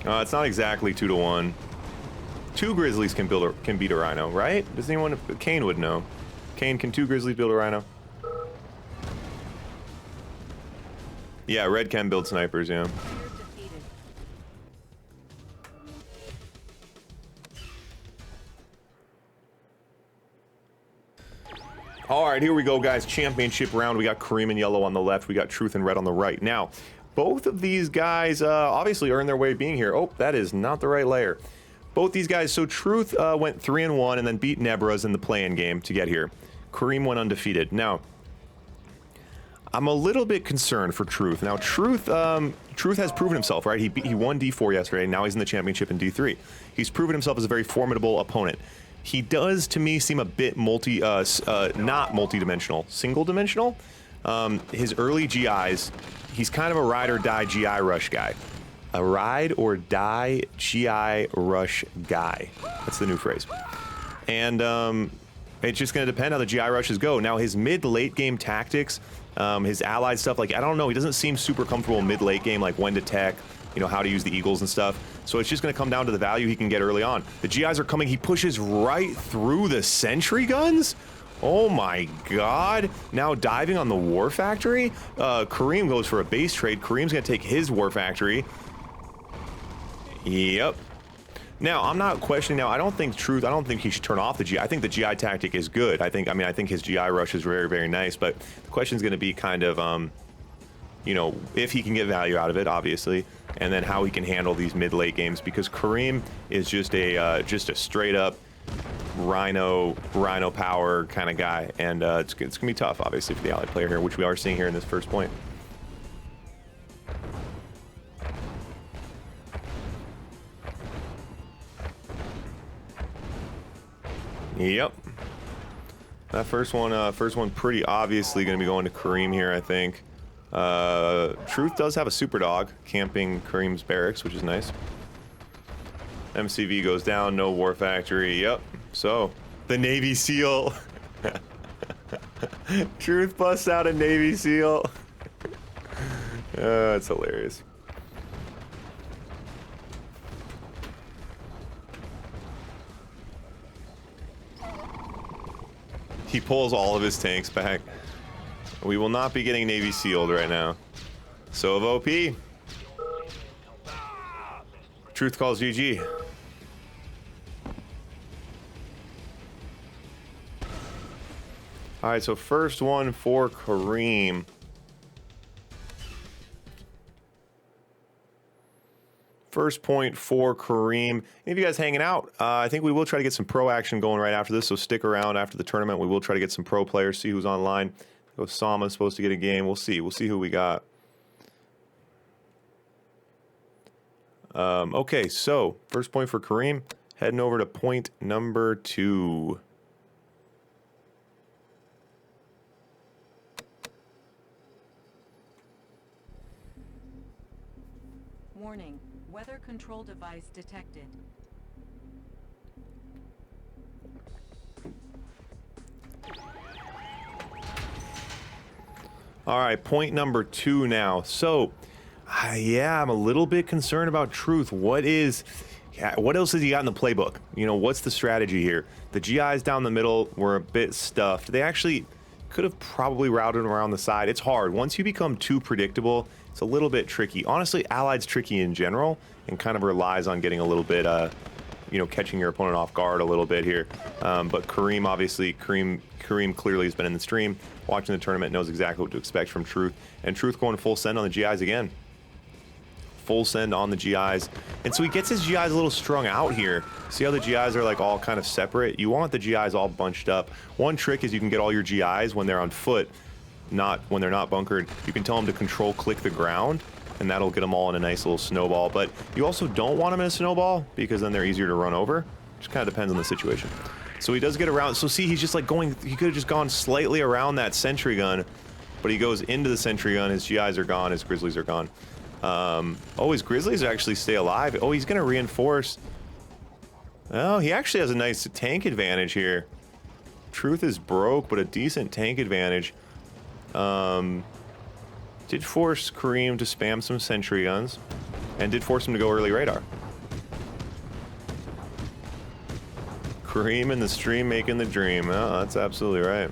It's not exactly 2-to-1. 2 Grizzlies can beat a Rhino, right? Does anyone? Kane would know. Kane, can 2 Grizzlies build a Rhino? Yeah, red can build snipers, yeah. All right, here we go, guys. Championship round. We got Kareem in yellow on the left. We got Truth in red on the right. Now, both of these guys obviously earned their way being here. Oh, that is not the right layer. Both these guys. So Truth went 3-1 and then beat Nebros in the play-in game to get here. Kareem went undefeated. Now, I'm a little bit concerned for Truth. Now, Truth has proven himself, right? He won D4 yesterday. Now he's in the championship in D3. He's proven himself as a very formidable opponent. He does, to me, seem a bit not multi-dimensional, single-dimensional. His early GIs, he's kind of a ride or die GI rush guy. A ride or die GI rush guy. That's the new phrase. And it's just going to depend how the GI rushes go. Now, his mid-late game tactics, his allied stuff, like, I don't know, he doesn't seem super comfortable mid-late game, like when to tech, you know, how to use the eagles and stuff. So it's just going to come down to the value he can get early on. The GIs are coming. He pushes right through the sentry guns. Oh my god. Now diving on the war factory. Kareem goes for a base trade. Kareem's going to take his war factory. Yep. Now, I'm not questioning now. I don't think he should turn off the GI. I think the GI tactic is good. I think his GI rush is very, very nice. But the question is going to be kind of, you know, if he can get value out of it, obviously, and then how he can handle these mid-late games, because Kareem is just a straight up Rhino power kind of guy, and it's gonna be tough, obviously, for the allied player here, which we are seeing here in this first point. Yep. That first one pretty obviously going to be going to Kareem here, I think. Truth does have a super dog camping Kareem's barracks, which is nice. MCV goes down, no war factory. Yep. So the Navy SEAL. Truth busts out a Navy SEAL. That's hilarious. He pulls all of his tanks back. We will not be getting Navy SEALed right now. So of OP. Truth calls GG. All right, so first one for Kareem. First point for Kareem. Any of you guys hanging out? I think we will try to get some pro action going right after this, so stick around after the tournament. We will try to get some pro players, see who's online. Osama's supposed to get a game. We'll see. We'll see who we got. Okay, so first point for Kareem. Heading over to point number 2. Warning. Weather control device detected. All right, point number 2 now. So, yeah, I'm a little bit concerned about Truth. What else has he got in the playbook? You know, what's the strategy here? The GIs down the middle were a bit stuffed. They actually could have probably routed around the side. It's hard. Once you become too predictable, it's a little bit tricky. Honestly, Allied's tricky in general and kind of relies on getting a little bit, you know, catching your opponent off guard a little bit here. But Kareem, obviously, Kareem clearly has been in the stream, watching the tournament, knows exactly what to expect from Truth. And Truth going full send on the GIs again. Full send on the GIs. And so he gets his GIs a little strung out here. See how the GIs are like all kind of separate? You want the GIs all bunched up. One trick is you can get all your GIs when they're on foot, not when they're not bunkered. You can tell them to control click the ground, and that'll get them all in a nice little snowball. But you also don't want them in a snowball because then they're easier to run over. Just kind of depends on the situation. So he does get around. So see, he's just like going, he could have just gone slightly around that sentry gun, but he goes into the sentry gun. His GIs are gone. His Grizzlies are gone. Oh, his Grizzlies actually stay alive. Oh, he's going to reinforce. Oh, he actually has a nice tank advantage here. Truth is broke, but a decent tank advantage. Did force Kareem to spam some sentry guns, and did force him to go early radar. Kareem in the stream making the dream. Oh, that's absolutely right.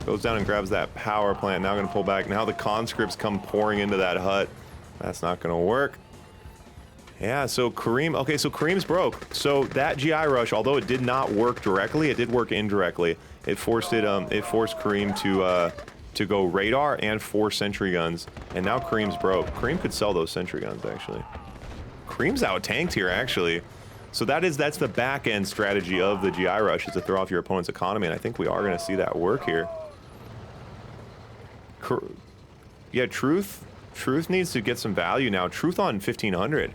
Goes down and grabs that power plant. Now going to pull back. Now the conscripts come pouring into that hut. That's not going to work. Yeah, so Kareem, okay, so Kareem's broke. So that GI rush, although it did not work directly, it did work indirectly. It forced Kareem to go radar and 4 sentry guns. And now Kareem's broke. Kareem could sell those sentry guns, actually. Kareem's out tanked here, actually. So that's the back end strategy of the GI rush, is to throw off your opponent's economy, and I think we are going to see that work here. Yeah, Truth needs to get some value now. Truth on 1500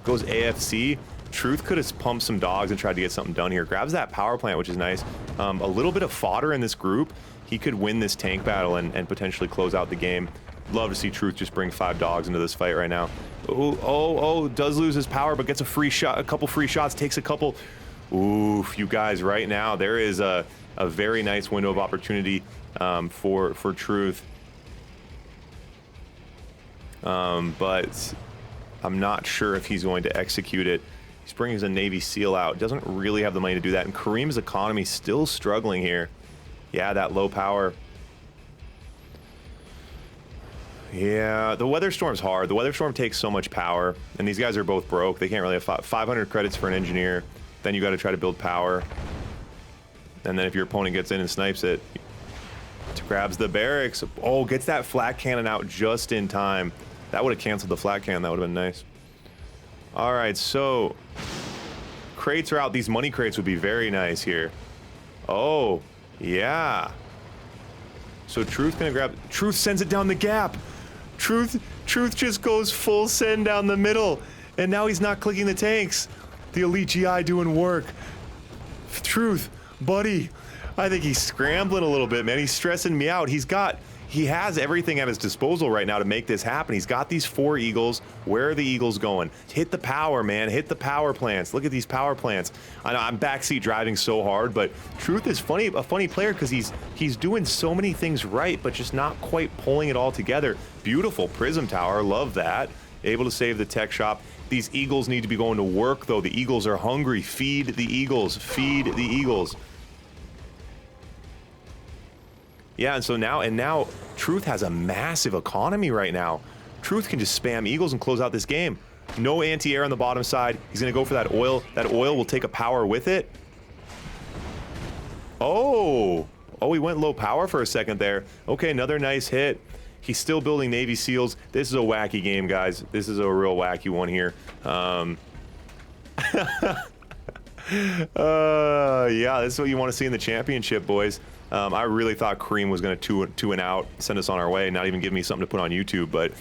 goes AFC. Truth could have pumped some dogs and tried to get something done here. Grabs that power plant, which is nice. A little bit of fodder in this group. He could win this tank battle and potentially close out the game. Love to see Truth just bring 5 dogs into this fight right now. Oh, does lose his power, but gets a free shot, a couple free shots, takes a couple. Oof, you guys, right now, there is a very nice window of opportunity for Truth. But I'm not sure if he's going to execute it. He's bringing a Navy SEAL out. Doesn't really have the money to do that. And Kareem's economy still struggling here. Yeah, that low power. Yeah, the Weather Storm's hard. The Weather Storm takes so much power, and these guys are both broke. They can't really have 500 credits for an engineer. Then you got to try to build power. And then if your opponent gets in and snipes it, grabs the barracks. Oh, gets that flat cannon out just in time. That would have canceled the flat cannon. That would have been nice. All right, so crates are out. These money crates would be very nice here. Oh, yeah. So Truth gonna grab. Truth sends it down the gap. Truth just goes full send down the middle, and now he's not clicking the tanks. The elite GI doing work. Truth, buddy. I think he's scrambling a little bit, man. He's stressing me out. He has everything at his disposal right now to make this happen. He's got these 4 Eagles. Where are the Eagles going? Hit the power, man. Hit the power plants. Look at these power plants. I know I'm backseat driving so hard, but Truth is a funny player because he's doing so many things right, but just not quite pulling it all together. Beautiful Prism Tower. Love that. Able to save the tech shop. These Eagles need to be going to work, though. The Eagles are hungry. Feed the Eagles. Feed the Eagles. Yeah, and so now Truth has a massive economy right now. Truth can just spam Eagles and close out this game. No anti-air on the bottom side. He's going to go for that oil. That oil will take a power with it. Oh, he went low power for a second there. Okay, another nice hit. He's still building Navy SEALs. This is a wacky game, guys. This is a real wacky one here. Yeah, this is what you want to see in the championship, boys. I really thought Kareem was going to two and out, send us on our way, not even give me something to put on YouTube. But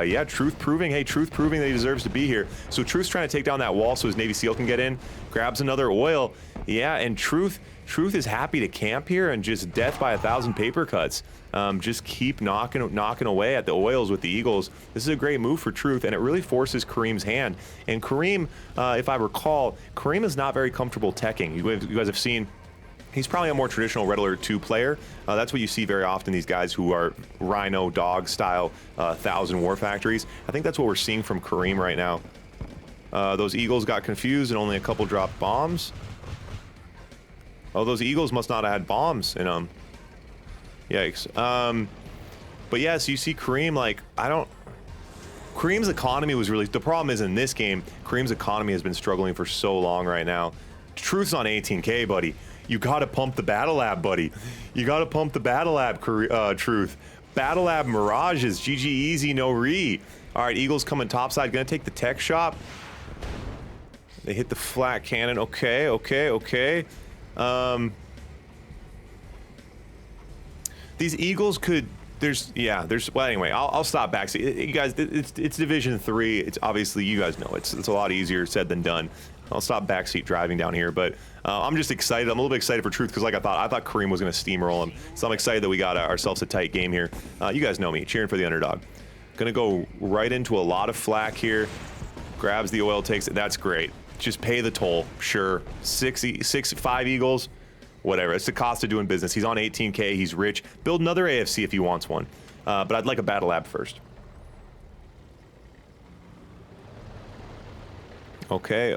yeah, Truth proving that he deserves to be here. So Truth's trying to take down that wall so his Navy SEAL can get in, grabs another oil. Yeah, and Truth is happy to camp here and just death by 1,000 paper cuts. Just keep knocking away at the oils with the Eagles. This is a great move for Truth, and it really forces Kareem's hand. And Kareem, if I recall, Kareem is not very comfortable teching. You guys have seen. He's probably a more traditional Red Alert 2 player. That's what you see very often, these guys who are Rhino dog style 1,000 war factories. I think that's what we're seeing from Kareem right now. Those Eagles got confused and only a couple dropped bombs. Oh, those Eagles must not have had bombs in them. Yikes. But yeah, so you see Kareem, like, Kareem's economy was really, the problem is in this game, Kareem's economy has been struggling for so long right now. Truth's on 18K, buddy. You gotta pump the Battle Lab, buddy. You gotta pump the Battle Lab, Truth. Battle Lab Mirages, GG easy, no re. All right, Eagles coming topside, gonna take the tech shop. They hit the flat cannon, okay. These Eagles could, well, anyway, I'll stop back. You guys, it's Division 3. It's obviously, you guys know, it's a lot easier said than done. I'll stop backseat driving down here, but I'm just excited. I'm a little bit excited for Truth because, like I thought Kareem was going to steamroll him. So I'm excited that we got ourselves a tight game here. You guys know me, cheering for the underdog. Gonna go right into a lot of flak here. Grabs the oil, takes it. That's great. Just pay the toll. Sure, 5 Eagles, whatever. It's the cost of doing business. He's on 18K. He's rich. Build another AFC if he wants one. But I'd like a Battle Lab first. Okay.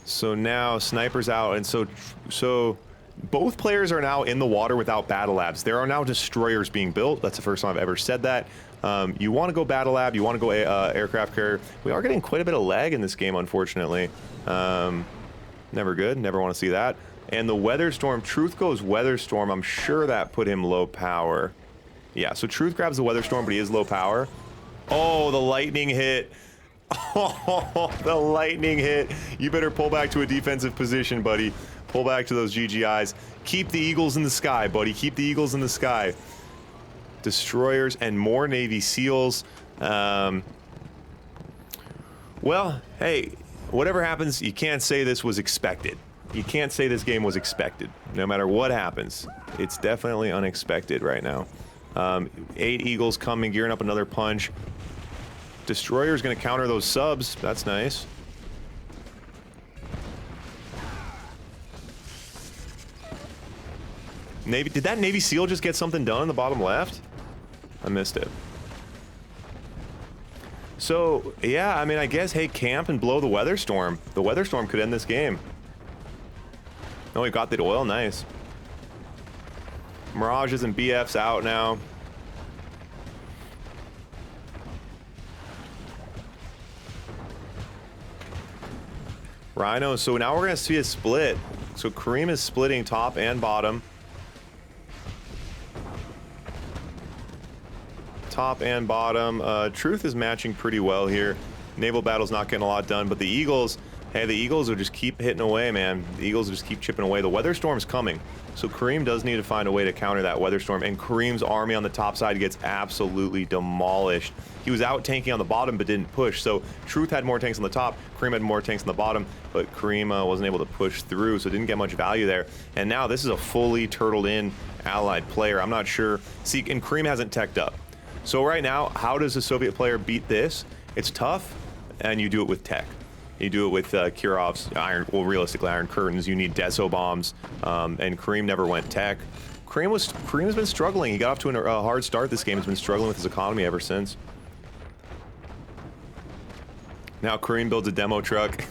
So now Sniper's out, and so both players are now in the water without battle labs. There are now destroyers being built. That's the first time I've ever said that. You want to go battle lab, you want to go aircraft carrier. We are getting quite a bit of lag in this game, unfortunately. Never good, never want to see that. And the Weather Storm, Truth goes Weather Storm. I'm sure that put him low power. Yeah, so Truth grabs the Weather Storm, but he is low power. Oh, the lightning hit. Oh, the lightning hit. You better pull back to a defensive position, buddy. Pull back to those GGIs. Keep the Eagles in the sky, buddy. Keep the Eagles in the sky. Destroyers and more Navy SEALs. Well, hey, whatever happens, you can't say this was expected. You can't say this game was expected. No matter what happens, it's definitely unexpected right now. 8 Eagles coming, gearing up another punch. Destroyer's gonna counter those subs. That's nice. Navy, did that Navy SEAL just get something done in the bottom left? I missed it. So, yeah, I mean, I guess, hey, camp and blow the Weather Storm. The Weather Storm could end this game. Oh, he got the oil, nice. Mirages and BFs out now. Rhino, so now we're gonna see a split. So Kareem is splitting top and bottom. Top and bottom. Truth is matching pretty well here. Naval battle's not getting a lot done, but the Eagles, hey, the Eagles will just keep hitting away, man. The Eagles will just keep chipping away. The Weather Storm's coming. So Kareem does need to find a way to counter that Weather Storm, and Kareem's army on the top side gets absolutely demolished. He was out tanking on the bottom but didn't push, so Truth had more tanks on the top, Kareem had more tanks on the bottom, but Kareem wasn't able to push through, so didn't get much value there. And now this is a fully turtled in allied player. I'm not sure. See, and Kareem hasn't teched up. So right now, how does a Soviet player beat this? It's tough, and you do it with tech. You do it with Kirov's iron, well, realistically iron curtains. You need Deso bombs, and Kareem never went tech. Kareem's been struggling. He got off to a hard start this game. He's been struggling with his economy ever since. Now Kareem builds a demo truck.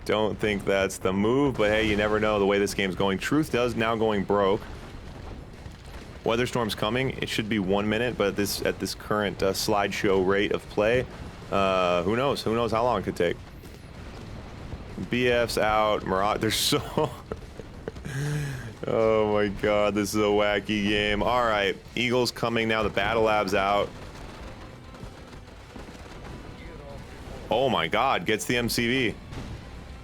Don't think that's the move, but hey, you never know the way this game's going. Truth does now going broke. Weather Storm's coming. It should be 1 minute, but at this current slideshow rate of play, who knows? Who knows how long it could take? BF's out. Mirage. There's so. Oh my God, this is a wacky game. All right, Eagles coming now. The battle lab's out. Oh my God, gets the MCV.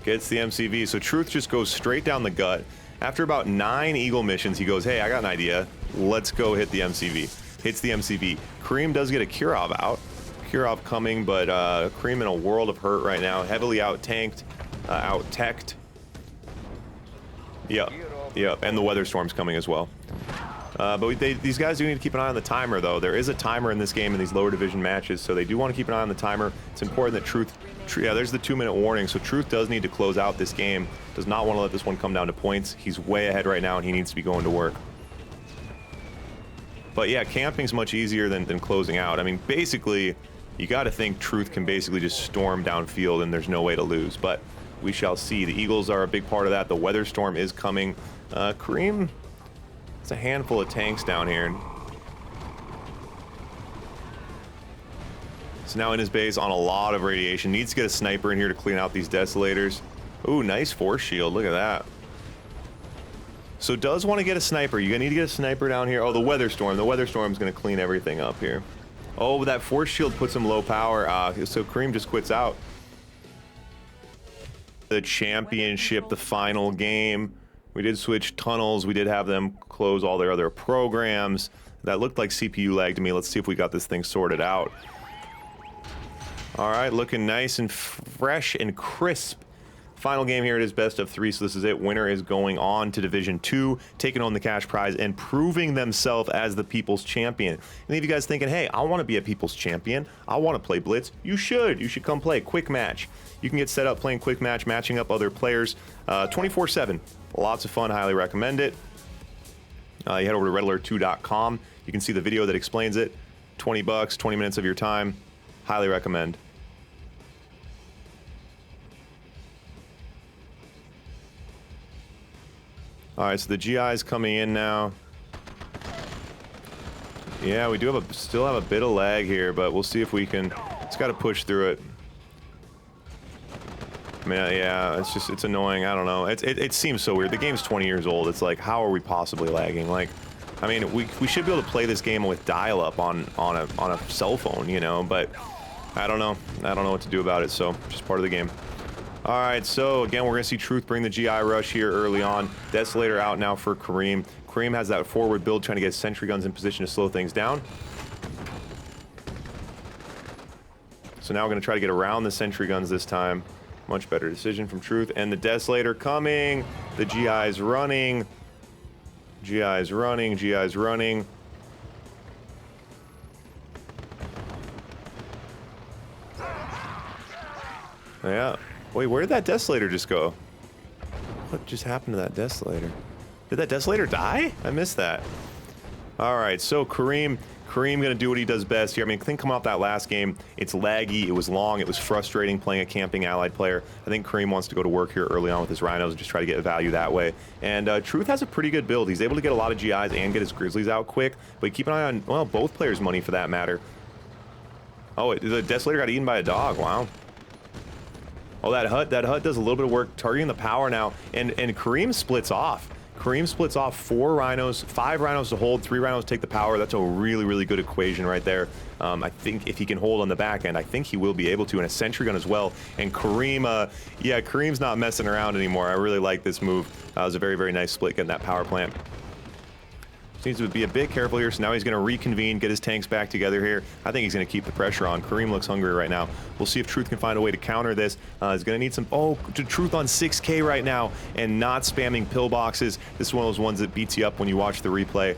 Gets the MCV. So Truth just goes straight down the gut. After about 9 Eagle missions, he goes, hey, I got an idea. Let's go hit the MCV. Hits the MCV. Kareem does get a Kirov out. Kirov coming, but Kareem in a world of hurt right now. Heavily out-tanked, out-teched. Yep, yep, and the Weather Storm's coming as well. But these guys do need to keep an eye on the timer, though. There is a timer in this game in these lower division matches, so they do want to keep an eye on the timer. It's important that Truth, yeah, there's the 2-minute warning, so Truth does need to close out this game. Does not want to let this one come down to points. He's way ahead right now, and he needs to be going to work. But yeah, camping's much easier than closing out. I mean, basically, you got to think Truth can basically just storm downfield, and there's no way to lose. But we shall see. The Eagles are a big part of that. The Weather Storm is coming. Kareem, it's a handful of tanks down here. So now in his base on a lot of radiation. Needs to get a sniper in here to clean out these desolators. Ooh, nice force shield. Look at that. So does want to get a sniper. You need to get a sniper down here. Oh, the Weather Storm. The Weather Storm's going to clean everything up here. Oh, but that force shield puts him low power. So Kareem just quits out. The championship, the final game. We did switch tunnels. We did have them close all their other programs. That looked like CPU lag to me. Let's see if we got this thing sorted out. All right, looking nice and fresh and crisp. Final game here, it is best of 3, so this is it. Winner is going on to Division 2, taking on the cash prize and proving themselves as the People's Champion. Any of you guys thinking, hey, I want to be a People's Champion. I want to play Blitz. You should. You should come play. Quick match. You can get set up playing quick match, matching up other players 24/7. Lots of fun. Highly recommend it. You head over to redalert2.com. You can see the video that explains it. 20 bucks, 20 minutes of your time. Highly recommend. All right, so the GI's coming in now. Yeah, we do have still have a bit of lag here, but we'll see if we can. It's got to push through it. I mean, yeah, it's annoying. I don't know. It seems so weird. The game's 20 years old. It's like, how are we possibly lagging? Like, I mean, we should be able to play this game with dial-up on a cell phone, you know. But I don't know. I don't know what to do about it. So just part of the game. All right. So again, we're gonna see Truth bring the GI rush here early on. Desolator out now for Kareem. Kareem has that forward build, trying to get sentry guns in position to slow things down. So now we're gonna try to get around the sentry guns this time. Much better decision from Truth. And the Desolator coming. The GI's running. GI's running. GI's running. Yeah. Wait, where did that Desolator just go? What just happened to that Desolator? Did that Desolator die? I missed that. All right, so Kareem gonna do what he does best here. I mean, I think coming off that last game, it's laggy, it was long, it was frustrating playing a camping allied player. I think Kareem wants to go to work here early on with his Rhinos and just try to get value that way. And Truth has a pretty good build. He's able to get a lot of GIs and get his Grizzlies out quick, but keep an eye on, well, both players' money for that matter. Oh, the Desolator got eaten by a dog, wow. Oh, that hut does a little bit of work targeting the power now, and Kareem splits off. Kareem splits off 4 Rhinos, 5 Rhinos to hold, 3 Rhinos take the power. That's a really, really good equation right there. I think if he can hold on the back end, I think he will be able to, and a sentry gun as well. And Kareem, yeah, Kareem's not messing around anymore. I really like this move. It was a very, very nice split getting that power plant. Needs to be a bit careful here, so now he's going to reconvene, get his tanks back together here. I think he's going to keep the pressure on. Kareem looks hungry right now. We'll see if Truth can find a way to counter this. He's going to need some... Oh, Truth on 6K right now and not spamming pillboxes. This is one of those ones that beats you up when you watch the replay.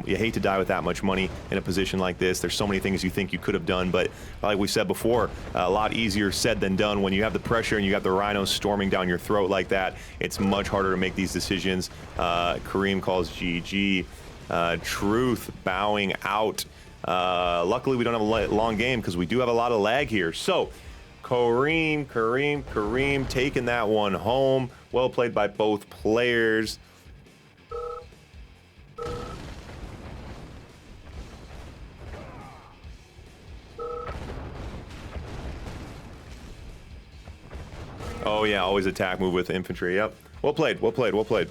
You hate to die with that much money in a position like this. There's so many things you think you could have done, but like we said before, a lot easier said than done. When you have the pressure and you got the Rhinos storming down your throat like that, it's much harder to make these decisions. Kareem calls GG. Truth bowing out. Luckily, we don't have a long game because we do have a lot of lag here. So, Kareem taking that one home. Well played by both players. Oh yeah, always attack move with infantry. Yep. Well played, well played, well played.